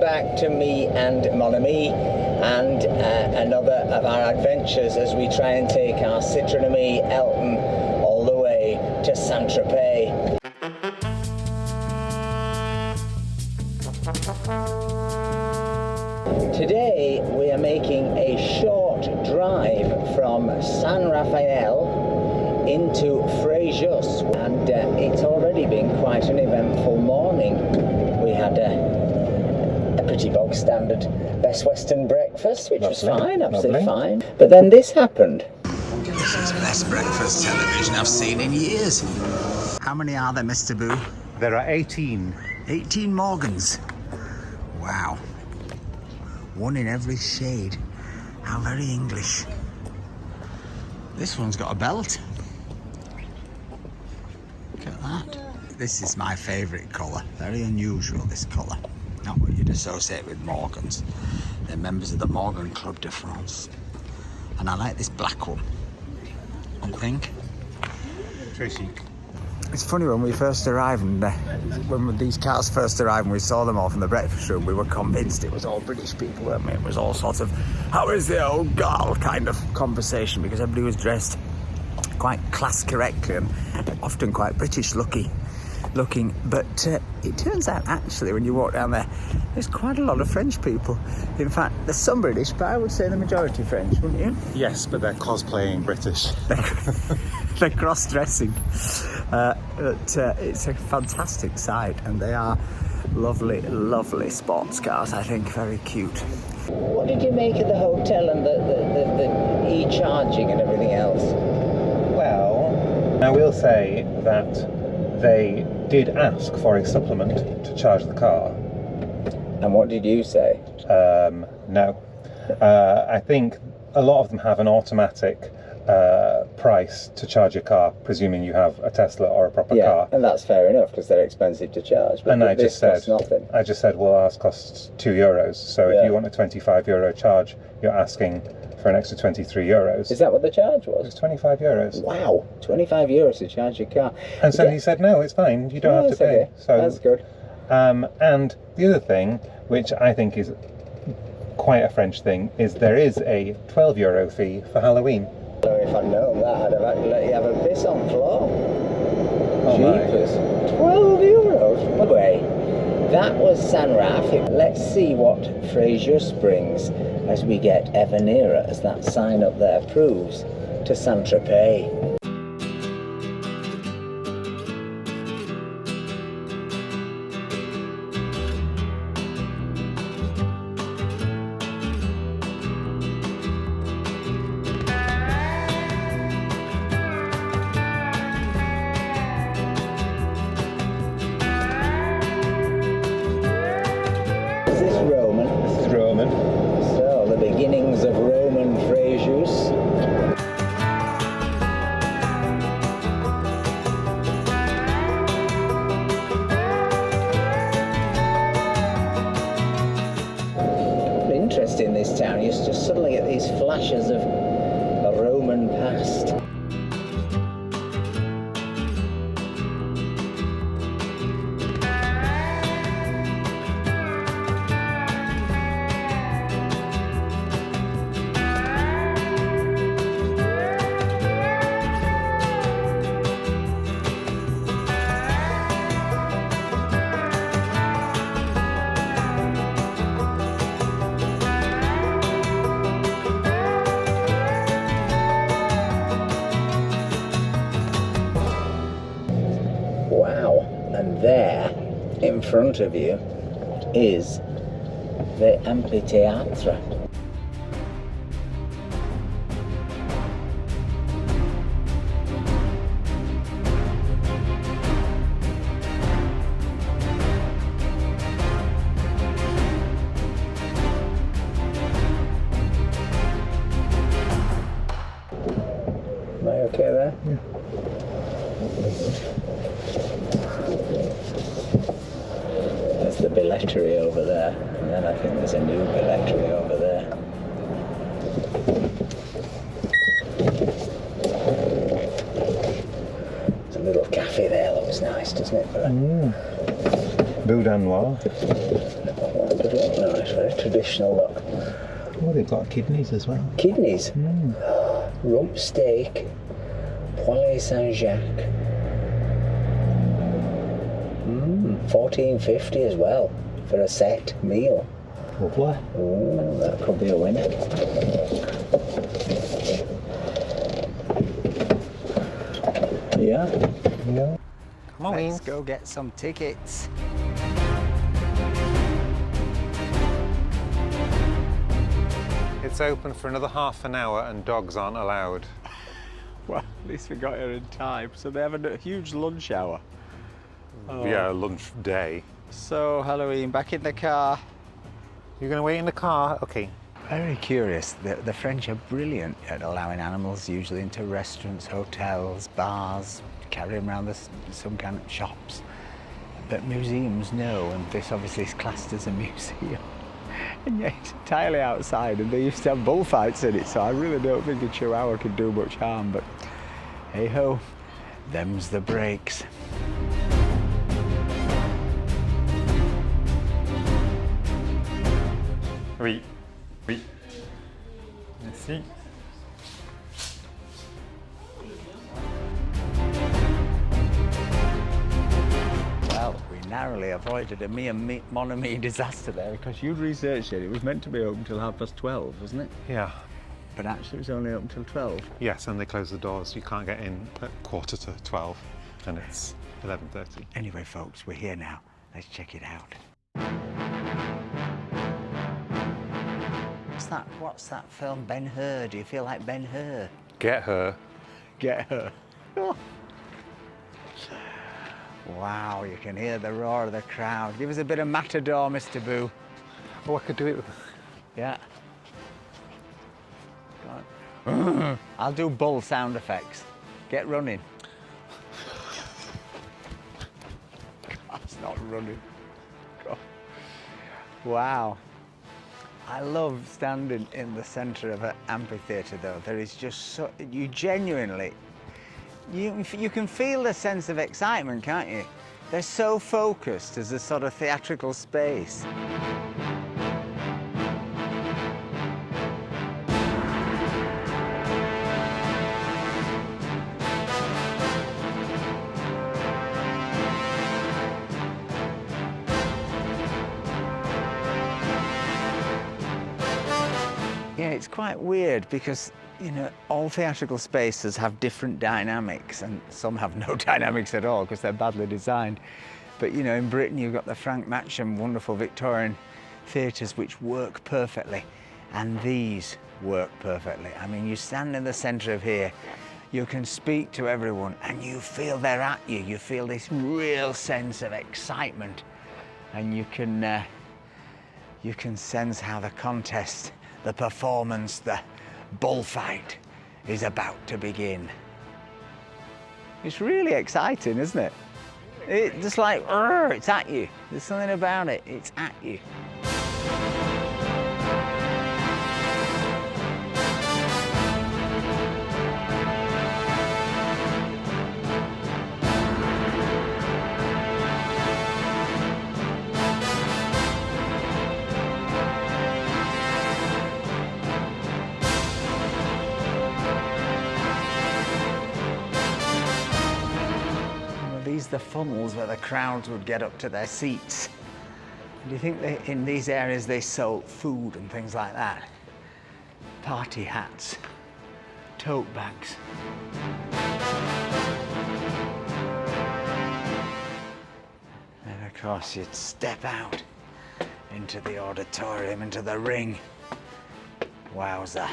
back to me and Mon Ami and another of our adventures as we try and take our Citroën Ami Elton all the way to Saint-Tropez. Today we are making a short drive from San Rafael into Fréjus, and it's already been quite an eventful morning. We had a pretty bog standard Best Western breakfast, which was fine, absolutely fine. But then this happened. This is the best breakfast television I've seen in years. How many are there, Mr. Boo? There are 18. 18 Morgans. Wow. One in every shade. How very English. This one's got a belt. Look at that. This is my favourite colour. Very unusual, this colour. Not what you'd associate with Morgans. They're members of the Morgan Club de France. And I like this black one. What do you think? Very chic. It's funny, when we first arrived, and when these cars first arrived and we saw them all from the breakfast room, we were convinced it was all British people, weren't we? It was all sorts of, how is the old girl kind of conversation, because everybody was dressed quite class correctly and often quite British looking. But it turns out, actually, when you walk down there, there's quite a lot of French people. In fact, there's some British, but I would say the majority French, wouldn't you? Yes, but they're cosplaying British. They're cross-dressing. It's a fantastic sight, and they are lovely, lovely sports cars, I think, very cute. What did you make of the hotel and the e-charging and everything else? Well, I will say that they did ask for a supplement to charge the car. And what did you say? No. I think a lot of them have an automatic price to charge your car, presuming you have a Tesla or a proper car. And that's fair enough, because they're expensive to charge. But and I just said, nothing. well, ours costs €2. So if you want a €25 charge, you're asking for an extra €23. Is that what the charge was? It's €25. Wow, €25 to charge your car. And so he said, no, it's fine. You don't have to pay. Okay. So that's good. And the other thing, which I think is quite a French thing, is there is a €12 fee for Halloween. So if I'd known that, I'd have actually let you have a piss on floor. Oh Jeepers. €12. Anyway, that was San Raf. Let's see what Fréjus brings as we get ever nearer, as that sign up there proves, to Saint-Tropez. Beginnings of Roman Fréjus. Interesting, this town. You just suddenly get these flashes of a Roman past. Wow, and there in front of you is the Amphitheatre. Am I okay there? Yeah. There's the billettery over there, and then I think there's a new billettery over there. There's a little cafe there, looks nice, doesn't it? Boudin Noir. Wonderful. look nice, very traditional look. Oh, they've got kidneys as well. Kidneys? Rump steak, poêlée Saint-Jacques. $14.50 as well for a set meal. Lovely. Ooh, that could be a winner. Yeah. Come on, let's go get some tickets. It's open for another half an hour and dogs aren't allowed. Well, at least we got here in time. So they have a huge lunch hour. Oh. Yeah, lunch day. So, Halloween, back in the car. You're going to wait in the car? Okay. Very curious. The French are brilliant at allowing animals usually into restaurants, hotels, bars, carry them around some kind of shops. But museums, no, and this obviously is classed as a museum. And yet it's entirely outside, and they used to have bullfights in it, so I really don't think a chihuahua could do much harm, but hey-ho, them's the breaks. Oui. Merci. Well, we narrowly avoided a mon ami disaster there because you'd researched it. It was meant to be open till 12:30, wasn't it? Yeah. But actually it was only open till 12. Yes, and they close the doors. You can't get in at 11:45, and it's 11:30. Anyway, folks, we're here now. Let's check it out. What's that film, Ben-Hur? Do you feel like Ben-Hur? Get her. Get her. Oh. Wow, you can hear the roar of the crowd. Give us a bit of Matador, Mr. Boo. Oh, I could do it with... Yeah. Go on. I'll do bull sound effects. Get running. That's not running. God. Wow. I love standing in the centre of an amphitheatre, though. There is just so... You genuinely... You can feel the sense of excitement, can't you? They're so focused as a sort of theatrical space. Yeah, it's quite weird because, you know, all theatrical spaces have different dynamics, and some have no dynamics at all because they're badly designed. But, you know, in Britain you've got the Frank Matcham wonderful Victorian theatres which work perfectly, and these work perfectly. I mean, you stand in the centre of here, you can speak to everyone and you feel they're at you. You feel this real sense of excitement, and you can sense how the contest, the performance, the bullfight is about to begin. It's really exciting, isn't it? It's just like, it's at you. There's something about it, it's at you. These are the funnels where the crowds would get up to their seats. Do you think in these areas they sold food and things like that? Party hats, tote bags. And of course you'd step out into the auditorium, into the ring. Wowza.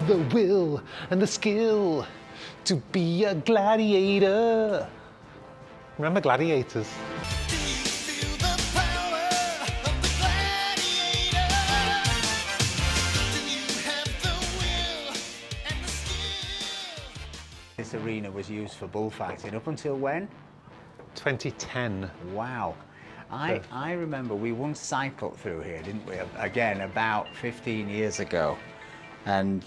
The will and the skill to be a gladiator. Remember gladiators? Do you feel the power of the gladiator? Do you have the will and the skill? This arena was used for bullfighting up until when? 2010. Wow. I remember we once cycled through here, didn't we? Again, about 15 years ago. And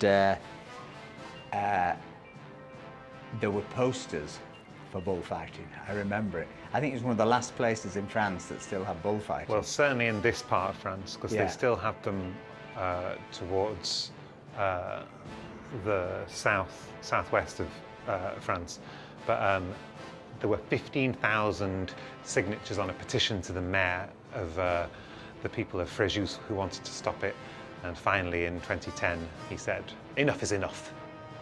there were posters for bullfighting. I remember it. I think it's one of the last places in France that still have bullfighting. Well, certainly in this part of France, because Yeah. they still have them towards the southwest of France. But there were 15,000 signatures on a petition to the mayor of the people of Fréjus who wanted to stop it. And finally, in 2010, he said, enough is enough.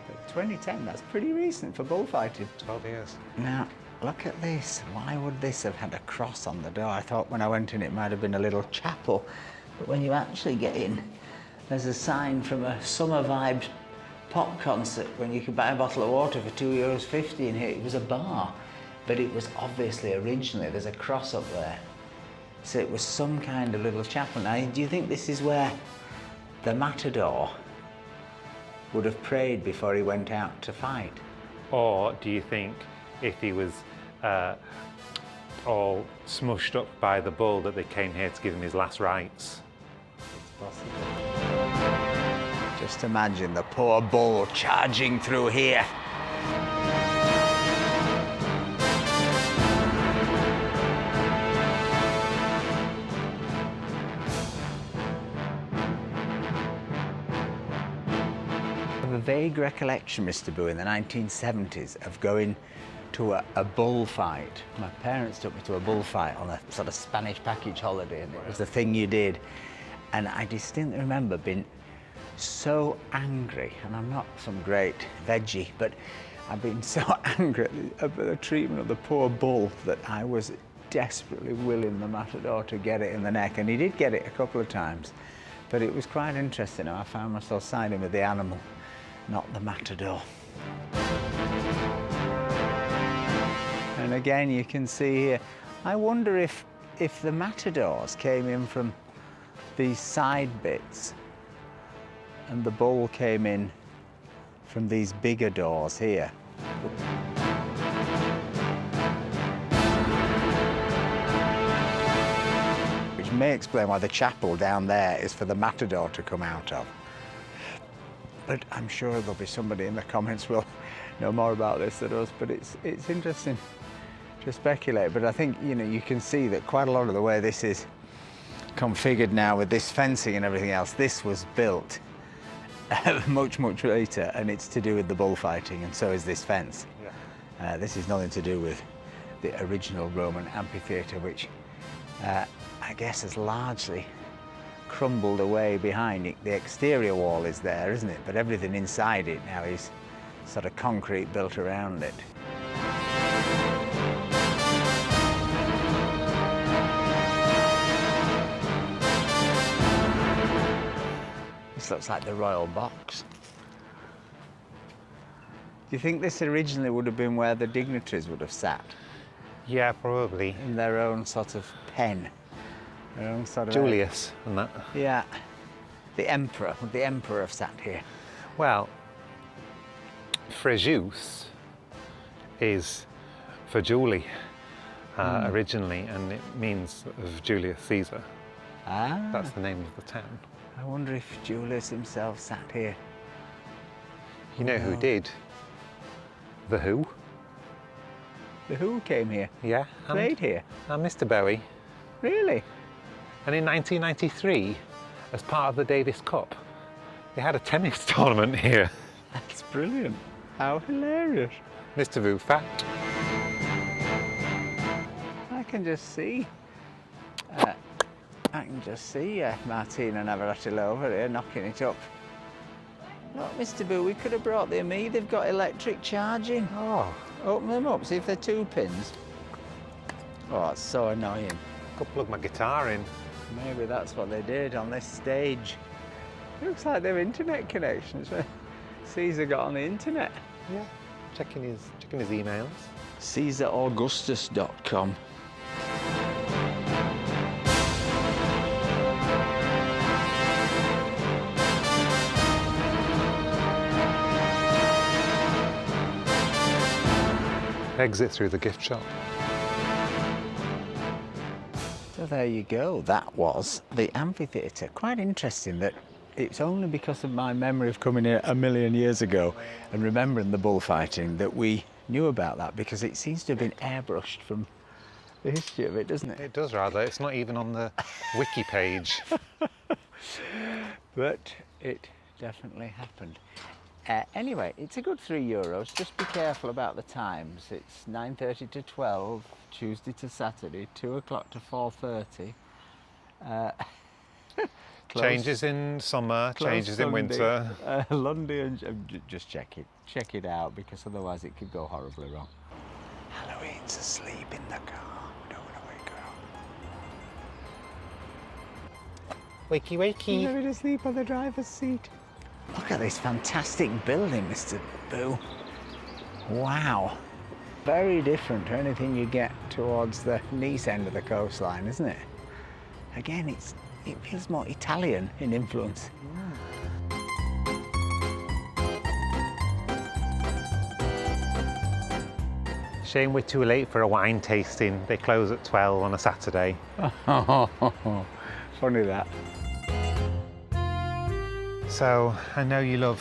But 2010, that's pretty recent for bullfighting. 12 years. Now, look at this. Why would this have had a cross on the door? I thought when I went in it might have been a little chapel. But when you actually get in, there's a sign from a Summer Vibes pop concert when you could buy a bottle of water for €2.50 in here. It was a bar, but it was obviously originally, there's a cross up there. So it was some kind of little chapel. Now, do you think this is where the matador would have prayed before he went out to fight? Or do you think if he was all smushed up by the bull that they came here to give him his last rites? It's possible. Just imagine the poor bull charging through here. I have a vague recollection, Mr. Bowie, in the 1970s of going to a bullfight. My parents took me to a bullfight on a sort of Spanish package holiday, and it was the thing you did. And I distinctly remember being so angry, and I'm not some great veggie, but I've been so angry at the treatment of the poor bull that I was desperately willing the matador to get it in the neck, and he did get it a couple of times. But it was quite interesting. I found myself siding with the animal, not the matador. And again, you can see here, I wonder if the matadors came in from these side bits and the bull came in from these bigger doors here. Which may explain why the chapel down there is for the matador to come out of. But I'm sure there'll be somebody in the comments who will know more about this than us, but it's interesting to speculate. But I think, you know, you can see that quite a lot of the way this is configured now with this fencing and everything else, this was built much later, and it's to do with the bullfighting, and so is this fence. Yeah. This is nothing to do with the original Roman amphitheatre, which I guess has largely crumbled away behind it. The exterior wall is there, isn't it? But everything inside it now is sort of concrete built around it. This looks like the royal box. Do you think this originally would have been where the dignitaries would have sat? Yeah, probably. In their own sort of pen. Their own sort of... Julius and that. Yeah. The emperor. Would the emperor have sat here? Well, Fréjus is for Julie originally, and it means of Julius Caesar. Ah. That's the name of the town. I wonder if Julius himself sat here. You know who did? The Who. The Who came here? Yeah. Played here? And Mr. Bowie. Really? And in 1993, as part of the Davis Cup, they had a tennis tournament here. That's brilliant. How hilarious. Mr. Who fact. I can just see. Martina Navratilova here knocking it up. Look, Mr. Boo, we could have brought them me. They've got electric charging. Oh. Open them up, see if they're 2 pins. Oh, it's so annoying. Could plug my guitar in. Maybe that's what they did on this stage. Looks like they're internet connections. Caesar got on the internet. Yeah. Checking his emails. CaesarAugustus.com. Exit through the gift shop. So there you go. That was the amphitheatre. Quite interesting that it's only because of my memory of coming here a million years ago and remembering the bullfighting that we knew about that, because it seems to have been airbrushed from the history of it, doesn't it? It does rather. It's not even on the wiki page. But it definitely happened. Anyway, it's a good €3. Just be careful about the times. It's 9:30 to 12, Tuesday to Saturday, 2 o'clock to 4:30. Changes in summer, changes in winter. London, just check it out, because otherwise it could go horribly wrong. Halloween's asleep in the car. We don't want to wake her up. Wakey, wakey. You're to sleep on the driver's seat. Look at this fantastic building, Mr. Boo. Wow. Very different to anything you get towards the Nice end of the coastline, isn't it? Again, it feels more Italian in influence. Shame we're too late for a wine tasting. They close at 12 on a Saturday. Funny that. So I know you love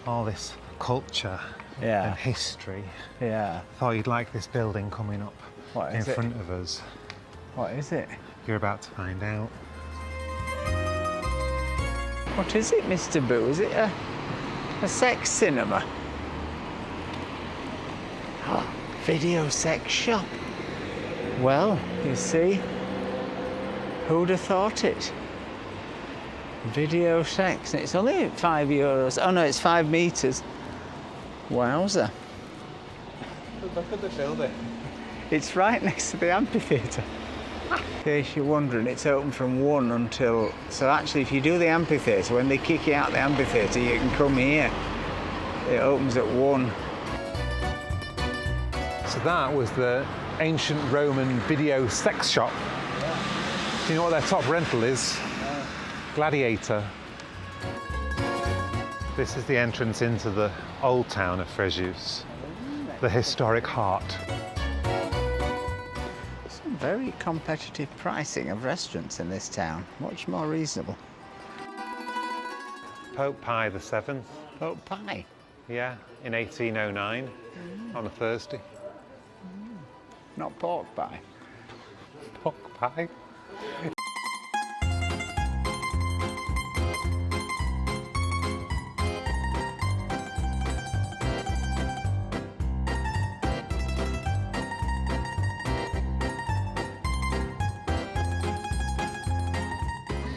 all this culture Yeah. and history. Yeah. Thought you'd like this building coming up What in is it? front of us. What is it? You're about to find out. What is it, Mr. Boo? Is it a sex cinema? Oh, video sex shop. Well, you see, who'd have thought it? Video sex. It's only €5. Oh no, it's 5 meters. Wowza. Look at the building. It's right next to the amphitheater. In case you're wondering, it's open from 1 until... So actually, if you do the amphitheater, when they kick you out the amphitheater, you can come here. It opens at 1. So that was the ancient Roman video sex shop. Do you know what their top rental is? Gladiator. This is the entrance into the old town of Fréjus, the historic heart. Some very competitive pricing of restaurants in this town. Much more reasonable. Pope Pie the 7th, Oh, pie. yeah, in 1809 on a Thursday. Not pork pie. Pork pie.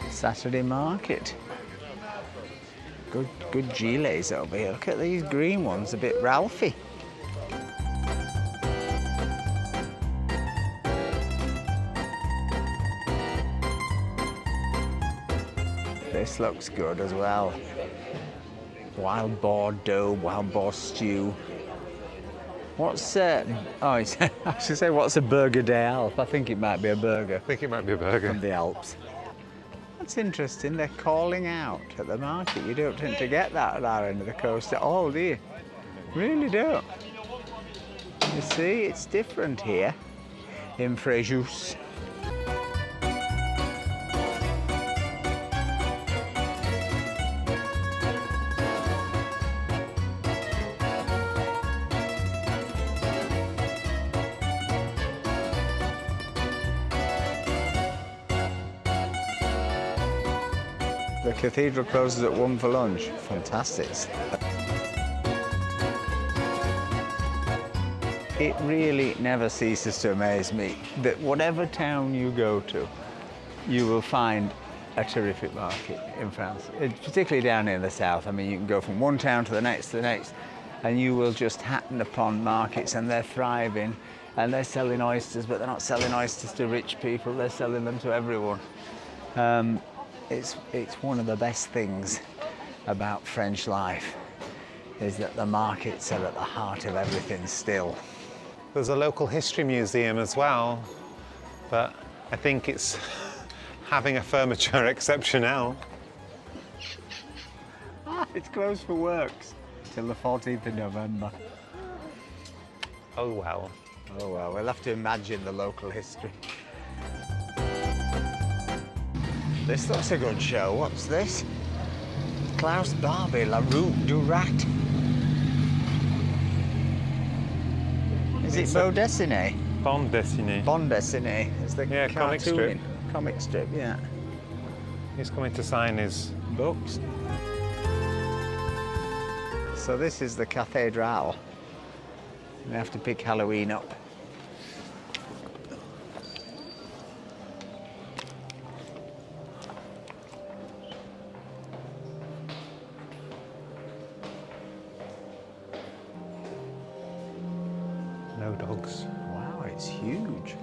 Saturday market. Good gilets over here. Look at these green ones, a bit Ralphie. This looks good as well. Wild boar dough, wild boar stew. What's oh, it's, I should say, what's a burger des Alpes? I think it might be a burger I think it might be a burger. from the Alps. That's interesting. They're calling out at the market. You don't tend to get that at our end of the coast at all, do you? Really don't. You see, it's different here in Fréjus. The cathedral closes at 1 for lunch. Fantastic. It really never ceases to amaze me that whatever town you go to, you will find a terrific market in France, particularly down in the south. I mean, you can go from one town to the next, and you will just happen upon markets, and they're thriving, and they're selling oysters, but they're not selling oysters to rich people, they're selling them to everyone. It's one of the best things about French life, is that the markets are at the heart of everything still. There's a local history museum as well, but I think it's having a fermeture exceptionnel. It's closed for works till the 14th of November. Oh well. Oh well, we'll have to imagine the local history. This looks a good show. What's this? Klaus Barbie, La Route du Rat. Is it Beau Dessiné? Bande dessinée. Bande Dessiné is the Yeah, comic strip. Comic strip, yeah. He's coming to sign his books. So this is the Cathedral. We have to pick Halloween up. No dogs. Wow, it's huge.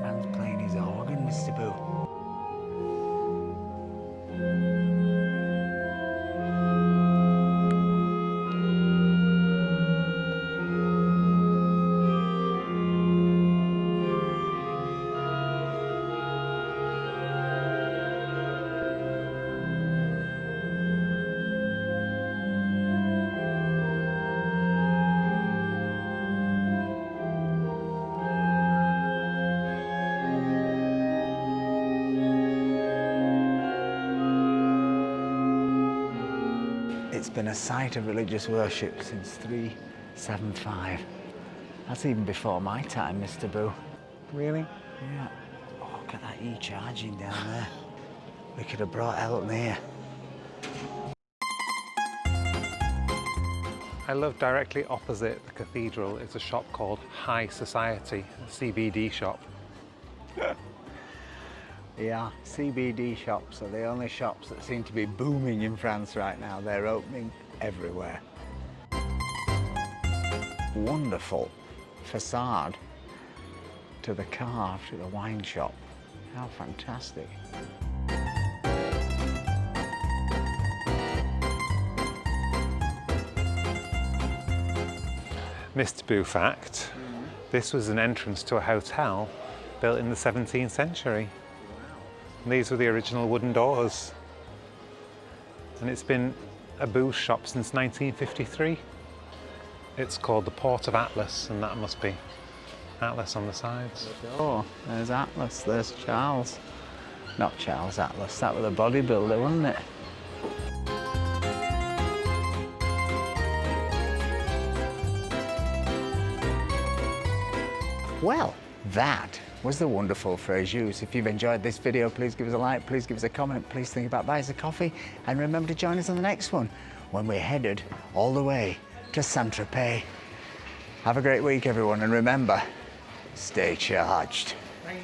Man's playing his organ, Mr. Boo. It's been a site of religious worship since 375. That's even before my time, Mr. Boo. Really? Yeah. Oh, look at that e-charging down there. We could have brought Elton here. I love directly opposite the cathedral is a shop called High Society, a CBD shop. Yeah, CBD shops are the only shops that seem to be booming in France right now. They're opening everywhere. Wonderful facade to the cave, to the wine shop. How fantastic. Mr. Boo fact, this was an entrance to a hotel built in the 17th century. And these were the original wooden doors. And it's been a booze shop since 1953. It's called the Port of Atlas, and that must be Atlas on the sides. Oh, there's Atlas, there's Charles. Not Charles Atlas, that was a bodybuilder, wasn't it? Well, that was the wonderful Fréjus. If you've enjoyed this video, please give us a like, please give us a comment, please think about buying us a coffee, and remember to join us on the next one when we're headed all the way to Tropez. Have a great week, everyone, and remember, stay charged. Bye.